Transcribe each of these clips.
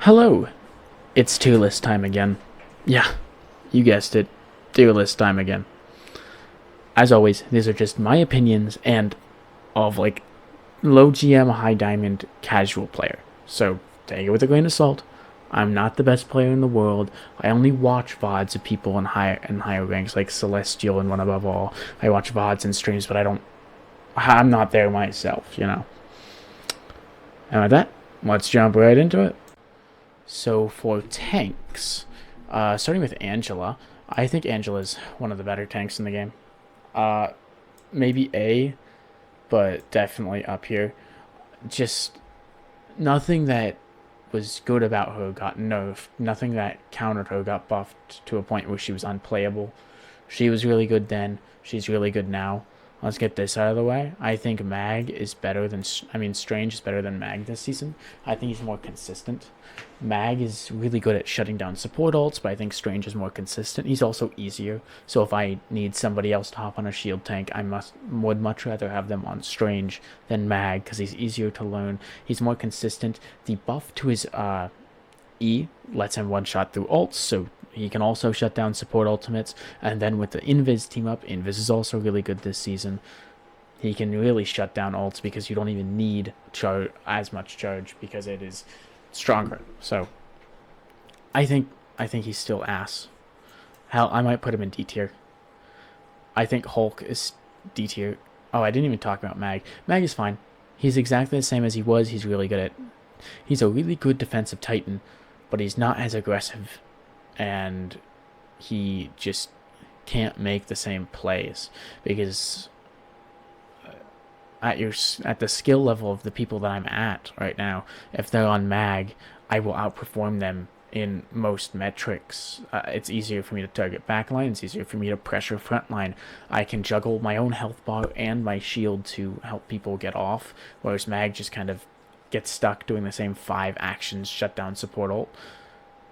Hello, it's Tierlist time again. Yeah, you guessed it, Tierlist time again. As always, these are just my opinions and of like low GM, high diamond, casual player. So take it with a grain of salt. I'm not the best player in the world. I only watch VODs of people in higher ranks like Celestial and One Above All. I watch VODs and streams, but I'm not there myself. And with that, let's jump right into it. So for tanks, starting with Angela, I think Angela's one of the better tanks in the game. Uh, Maybe A, but definitely up here. Just nothing that was good about her got nerfed. Nothing that countered her got buffed to a point where she was unplayable. She was really good then. She's really good now. Let's get this out of the way. I think Strange is better than Mag this season. I think he's more consistent. Mag is really good at shutting down support ults, but I think Strange is more consistent. He's also easier, so if I need somebody else to hop on a shield tank, would much rather have them on Strange than Mag, because he's easier to learn. He's more consistent. The buff to his E lets him one-shot through ults, so he can also shut down support ultimates. And then with the Invis team up, Invis is also really good this season. He can really shut down ults because you don't even need as much charge because it is stronger. So I think he's still ass. Hell, I might put him in D tier. I think Hulk is D tier. Oh, I didn't even talk about Mag. Mag is fine. He's exactly the same as he was. He's a really good defensive Titan, but he's not as aggressive, and he just can't make the same plays because at the skill level of the people that I'm at right now, if they're on Mag, I will outperform them in most metrics. It's easier for me to target backline. It's easier for me to pressure frontline. I can juggle my own health bar and my shield to help people get off, whereas Mag just kind of gets stuck doing the same 5 actions, shut down support ult.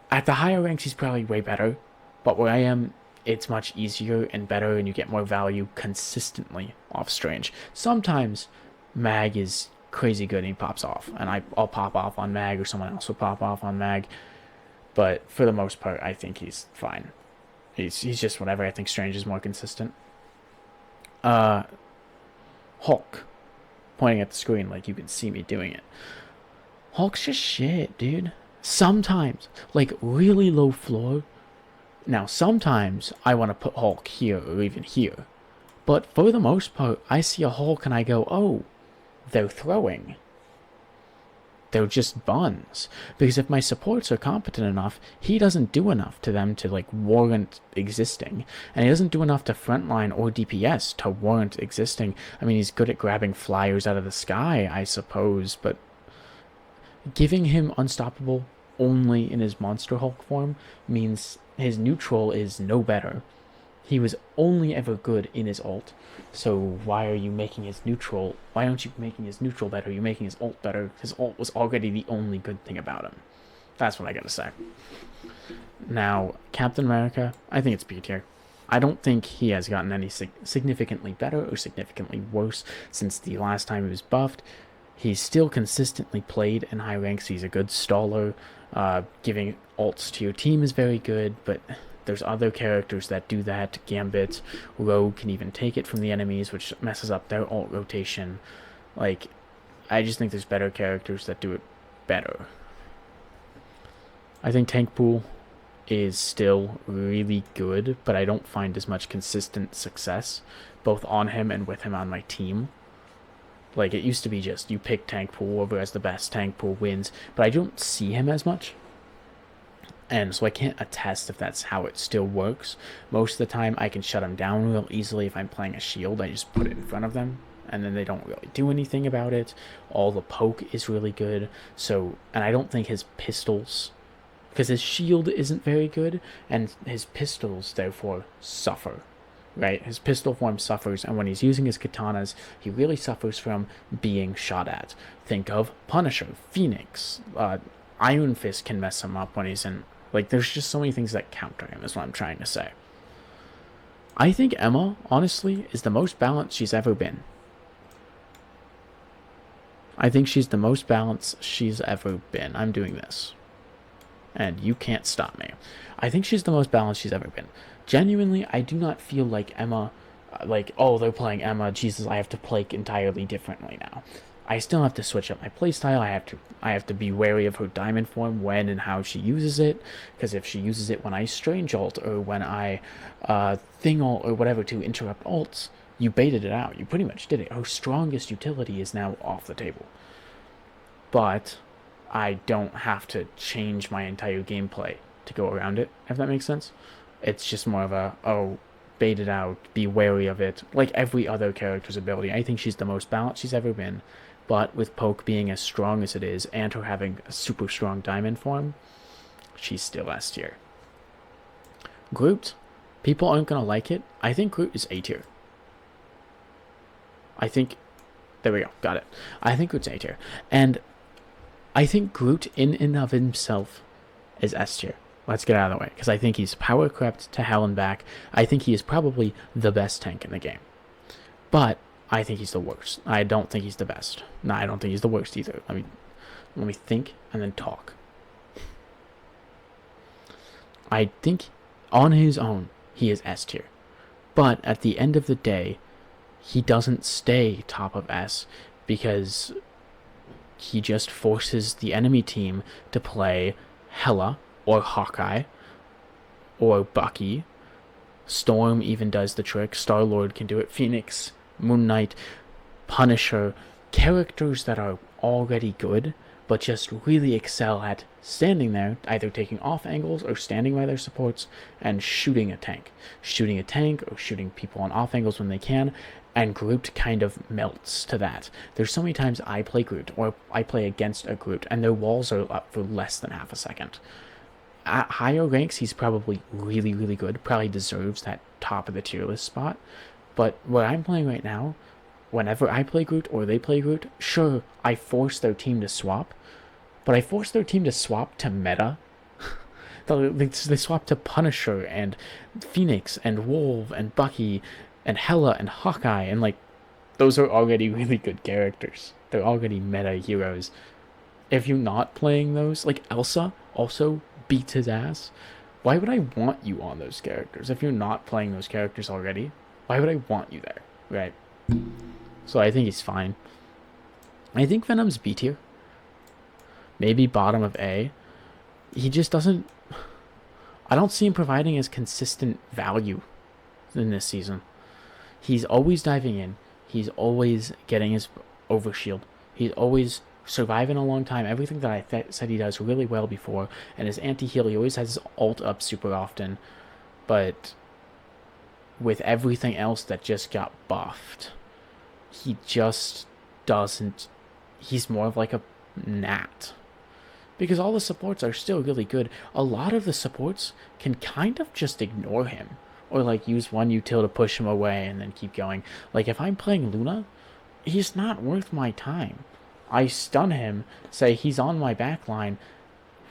At the higher ranks, he's probably way better, but where I am, it's much easier and better, and you get more value consistently off Strange. Sometimes Mag is crazy good and he pops off, and I'll pop off on Mag, or someone else will pop off on Mag, but for the most part, I think he's fine. He's just whatever. I think Strange is more consistent. Hulk. Pointing at the screen like you can see me doing it. Hulk's just shit, dude. Sometimes, like really low floor. Now, sometimes I want to put Hulk here or even here. But for the most part, I see a Hulk and I go, oh, they're throwing. They're just buns. Because if my supports are competent enough, he doesn't do enough to them to like warrant existing. And he doesn't do enough to frontline or DPS to warrant existing. I mean, he's good at grabbing flyers out of the sky, I suppose, but giving him unstoppable only in his Monster Hulk form means his neutral is no better. He was only ever good in his ult, so why aren't you making his neutral better? You're making his ult better. His ult was already the only good thing about him. That's what I gotta say. Now, Captain America, I think it's B tier. I don't think he has gotten any significantly better or significantly worse since the last time he was buffed. He's still consistently played in high ranks. He's a good staller. Giving ults to your team is very good, but there's other characters that do that. Gambit, Rogue can even take it from the enemies, which messes up their ult rotation. Like, I just think there's better characters that do it better. I think Tank Pool is still really good, but I don't find as much consistent success, both on him and with him on my team. Like, it used to be just, you pick Tank Pool over as the best, Tank Pool wins, but I don't see him as much. And so I can't attest if that's how it still works. Most of the time, I can shut him down real easily if I'm playing a shield. I just put it in front of them, and then they don't really do anything about it. All the poke is really good. So, and I don't think his pistols, because his shield isn't very good, and his pistols, therefore, suffer. Right? His pistol form suffers, and when he's using his katanas, he really suffers from being shot at. Think of Punisher, Phoenix, Iron Fist can mess him up when he's in... Like, there's just so many things that counter him, is what I'm trying to say. I think Emma, honestly, is the most balanced she's ever been. I think she's the most balanced she's ever been. I'm doing this. and you can't stop me. I think she's the most balanced she's ever been. Genuinely, I do not feel like Emma, like, oh, they're playing Emma, Jesus, I have to play entirely differently now. I still have to switch up my playstyle. I have to be wary of her diamond form, when and how she uses it, because if she uses it when I strange ult or when I thing ult or whatever to interrupt ults, you baited it out. You pretty much did it. Her strongest utility is now off the table. But I don't have to change my entire gameplay to go around it, if that makes sense. It's just more of a, oh, bait it out, be wary of it, like every other character's ability. I think she's the most balanced she's ever been, but with Poke being as strong as it is, and her having a super strong diamond form, she's still S tier. Groot, people aren't going to like it. I think Groot is A tier. I think, there we go, got it. I think Groot's A tier. And I think Groot in and of himself is S tier. Let's get out of the way, because I think he's power crept to hell and back. I think he is probably the best tank in the game. But I think he's the worst. I don't think he's the best. No, I don't think he's the worst either. Let me think and then talk. I think on his own, he is S tier. But at the end of the day, he doesn't stay top of S because he just forces the enemy team to play Hela or Hawkeye or Bucky. Storm even does the trick. Star-Lord can do it. Phoenix, Moon Knight, Punisher. Characters that are already good, but just really excel at standing there, either taking off angles or standing by their supports and shooting a tank. Shooting a tank or shooting people on off angles when they can, and Groot kind of melts to that. There's so many times I play Groot, or I play against a Groot, and their walls are up for less than half a second. At higher ranks, he's probably really, really good, probably deserves that top of the tier list spot, but where I'm playing right now, whenever I play Groot or they play Groot, sure, I force their team to swap, but I force their team to swap to meta. They swap to Punisher and Phoenix and Wolf and Bucky and Hela and Hawkeye, and like, those are already really good characters. They're already meta heroes. If you're not playing those, like Elsa also beats his ass. Why would I want you on those characters if you're not playing those characters already? Why would I want you there, right? So I think he's fine. I think Venom's B tier. Maybe bottom of A. He just doesn't... I don't see him providing as consistent value in this season. He's always diving in. He's always getting his overshield. He's always surviving a long time. Everything that I said he does really well before. And his anti-heal, he always has his ult up super often. But with everything else that just got buffed, he just doesn't... He's more of like a gnat. Because all the supports are still really good. A lot of the supports can kind of just ignore him. Or like use one util to push him away and then keep going. Like if I'm playing Luna, he's not worth my time. I stun him, say he's on my backline,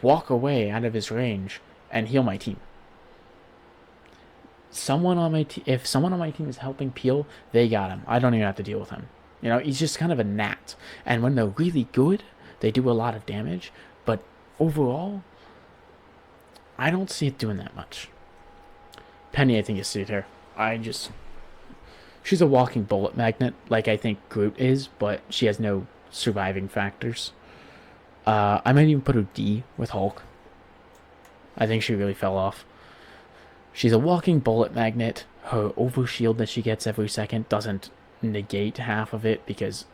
walk away out of his range, and heal my team. If someone on my team is helping Peel, they got him. I don't even have to deal with him. You know, he's just kind of a gnat. And when they're really good, they do a lot of damage. But overall, I don't see it doing that much. Penny, I think, is C tier. She's a walking bullet magnet, like I think Groot is, but she has no surviving factors. I might even put her D with Hulk. I think she really fell off. She's a walking bullet magnet. Her overshield that she gets every second doesn't negate half of it, because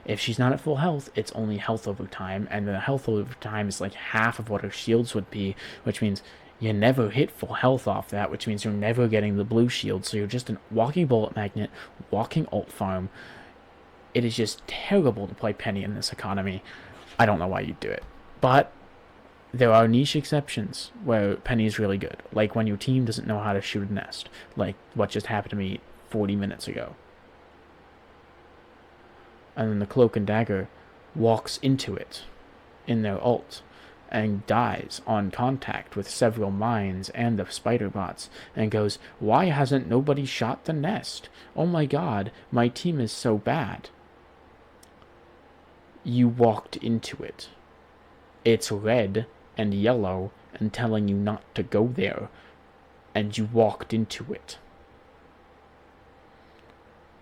if she's not at full health, it's only health over time, and the health over time is like half of what her shields would be, which means you never hit full health off that, which means you're never getting the blue shield, so you're just a walking bullet magnet, walking ult farm. It is just terrible to play Penny in this economy. I don't know why you'd do it. But there are niche exceptions where Penny is really good, like when your team doesn't know how to shoot a nest, like what just happened to me 40 minutes ago. And then the Cloak and Dagger walks into it in their ult and dies on contact with several mines and the spider bots and goes, "Why hasn't nobody shot the nest? Oh my god, my team is so bad." You walked into it. It's red and yellow and telling you not to go there, and you walked into it.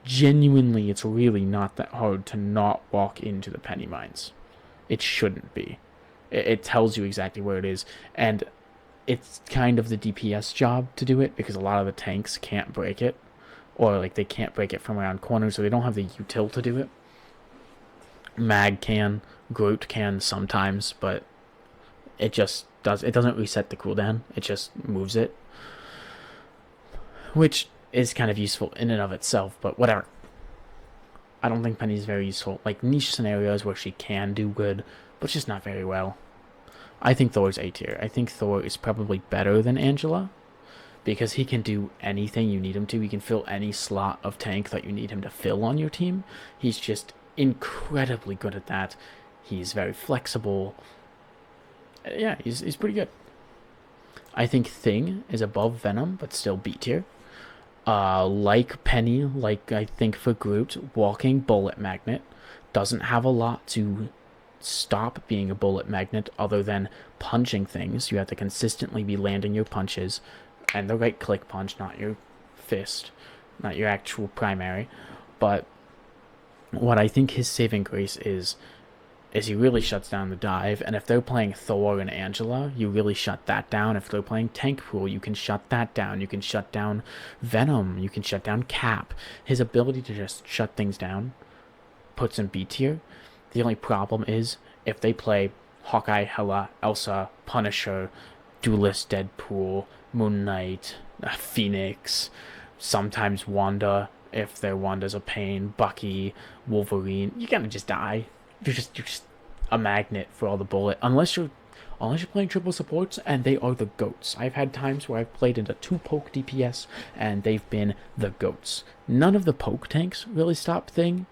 Genuinely, it's really not that hard to not walk into the penny mines. It shouldn't be. It tells you exactly where it is, and it's kind of the DPS job to do it, because a lot of the tanks can't break it, or like they can't break it from around corners, so they don't have the util to do it. Mag can, Groot can sometimes, but it doesn't reset the cooldown, it just moves it, which is kind of useful in and of itself, but whatever. I don't think Penny's very useful. Like niche scenarios where she can do good, but just not very well. I think Thor's A tier. I think Thor is probably better than Angela, because he can do anything you need him to. He can fill any slot of tank that you need him to fill on your team. He's just incredibly good at that. He's very flexible. Yeah, he's pretty good. I think Thing is above Venom, but still B tier. Like Penny, like I think for Groot, walking bullet magnet doesn't have a lot to stop being a bullet magnet other than punching things. You have to consistently be landing your punches, and the right click punch, not your fist, not your actual primary. But what I think his saving grace is he really shuts down the dive, and if they're playing Thor and Angela, you really shut that down. If they're playing Tank Pool, you can shut that down. You can shut down Venom. You can shut down Cap. His ability to just shut things down puts him B tier. The only problem is if they play Hawkeye, Hela, Elsa, Punisher, Duelist, Deadpool, Moon Knight, Phoenix, sometimes Wanda, if their Wanda's a pain, Bucky, Wolverine, you're gonna just die. You're just a magnet for all the bullet, unless you're playing triple supports, and they are the goats. I've had times where I've played into 2 poke DPS and they've been the goats. None of the poke tanks really stop Thing,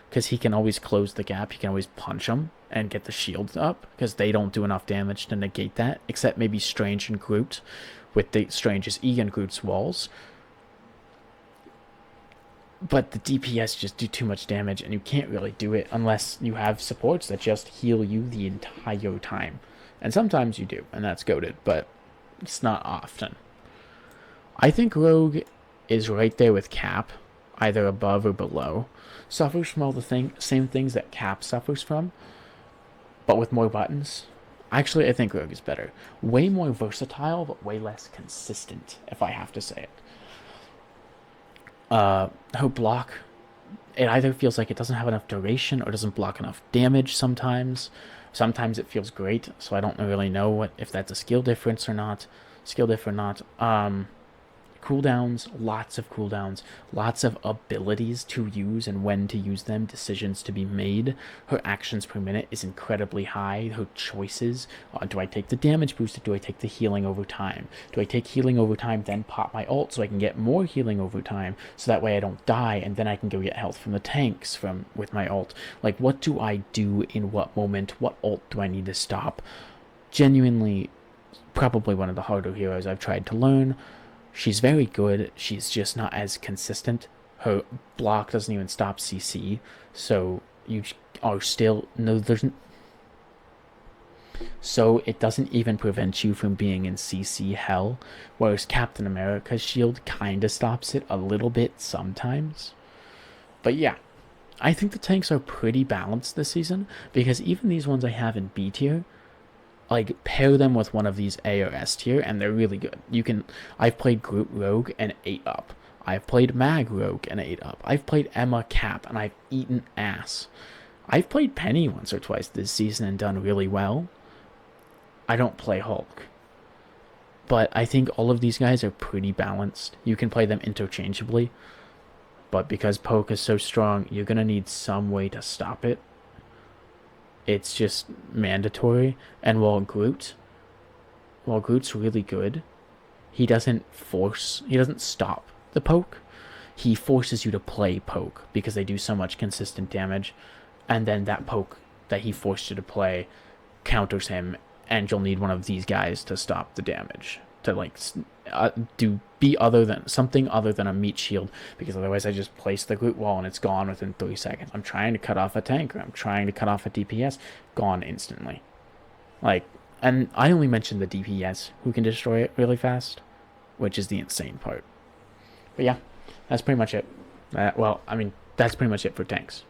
because he can always close the gap. He can always punch them and get the shield up, because they don't do enough damage to negate that, except maybe Strange and Groot, with the Strange's E and Groot's walls. But the DPS just do too much damage, and you can't really do it unless you have supports that just heal you the entire time. And sometimes you do, and that's goated, but it's not often. I think Rogue is right there with Cap, either above or below. Suffers from all the same things that Cap suffers from, but with more buttons. Actually, I think Rogue is better. Way more versatile, but way less consistent, if I have to say it. Her block, it either feels like it doesn't have enough duration or doesn't block enough damage sometimes. Sometimes it feels great, so I don't really know if that's a skill diff or not. Cooldowns, lots of cooldowns, lots of abilities to use and when to use them, decisions to be made. Her actions per minute is incredibly high. Her choices, do I take the damage boost or do I take the healing over time? Do I take healing over time, then pop my ult so I can get more healing over time, so that way I don't die, and then I can go get health from the tanks with my ult? Like, what do I do in what moment? What ult do I need to stop? Genuinely, probably one of the harder heroes I've tried to learn. She's very good, she's just not as consistent. Her block doesn't even stop CC, so you are still... So it doesn't even prevent you from being in CC hell, whereas Captain America's shield kinda stops it a little bit sometimes. But yeah, I think the tanks are pretty balanced this season, because even these ones I have in B tier, like, pair them with one of these A or S tier, and they're really good. I've played Groot Rogue and 8 up. I've played Mag Rogue and 8 up. I've played Emma Cap, and I've eaten ass. I've played Penny once or twice this season and done really well. I don't play Hulk. But I think all of these guys are pretty balanced. You can play them interchangeably. But because poke is so strong, you're going to need some way to stop it. It's just mandatory. And while Groot's really good, he doesn't stop the poke. He forces you to play poke because they do so much consistent damage. And then that poke that he forced you to play counters him, and you'll need one of these guys to stop the damage. To something other than a meat shield, because otherwise I just place the Groot wall and it's gone within 3 seconds. I'm trying to cut off a tank, or I'm trying to cut off a DPS, gone instantly. Like, And I only mentioned the DPS who can destroy it really fast, which is the insane part. But yeah, that's pretty much it. Well, I mean, that's pretty much it for tanks.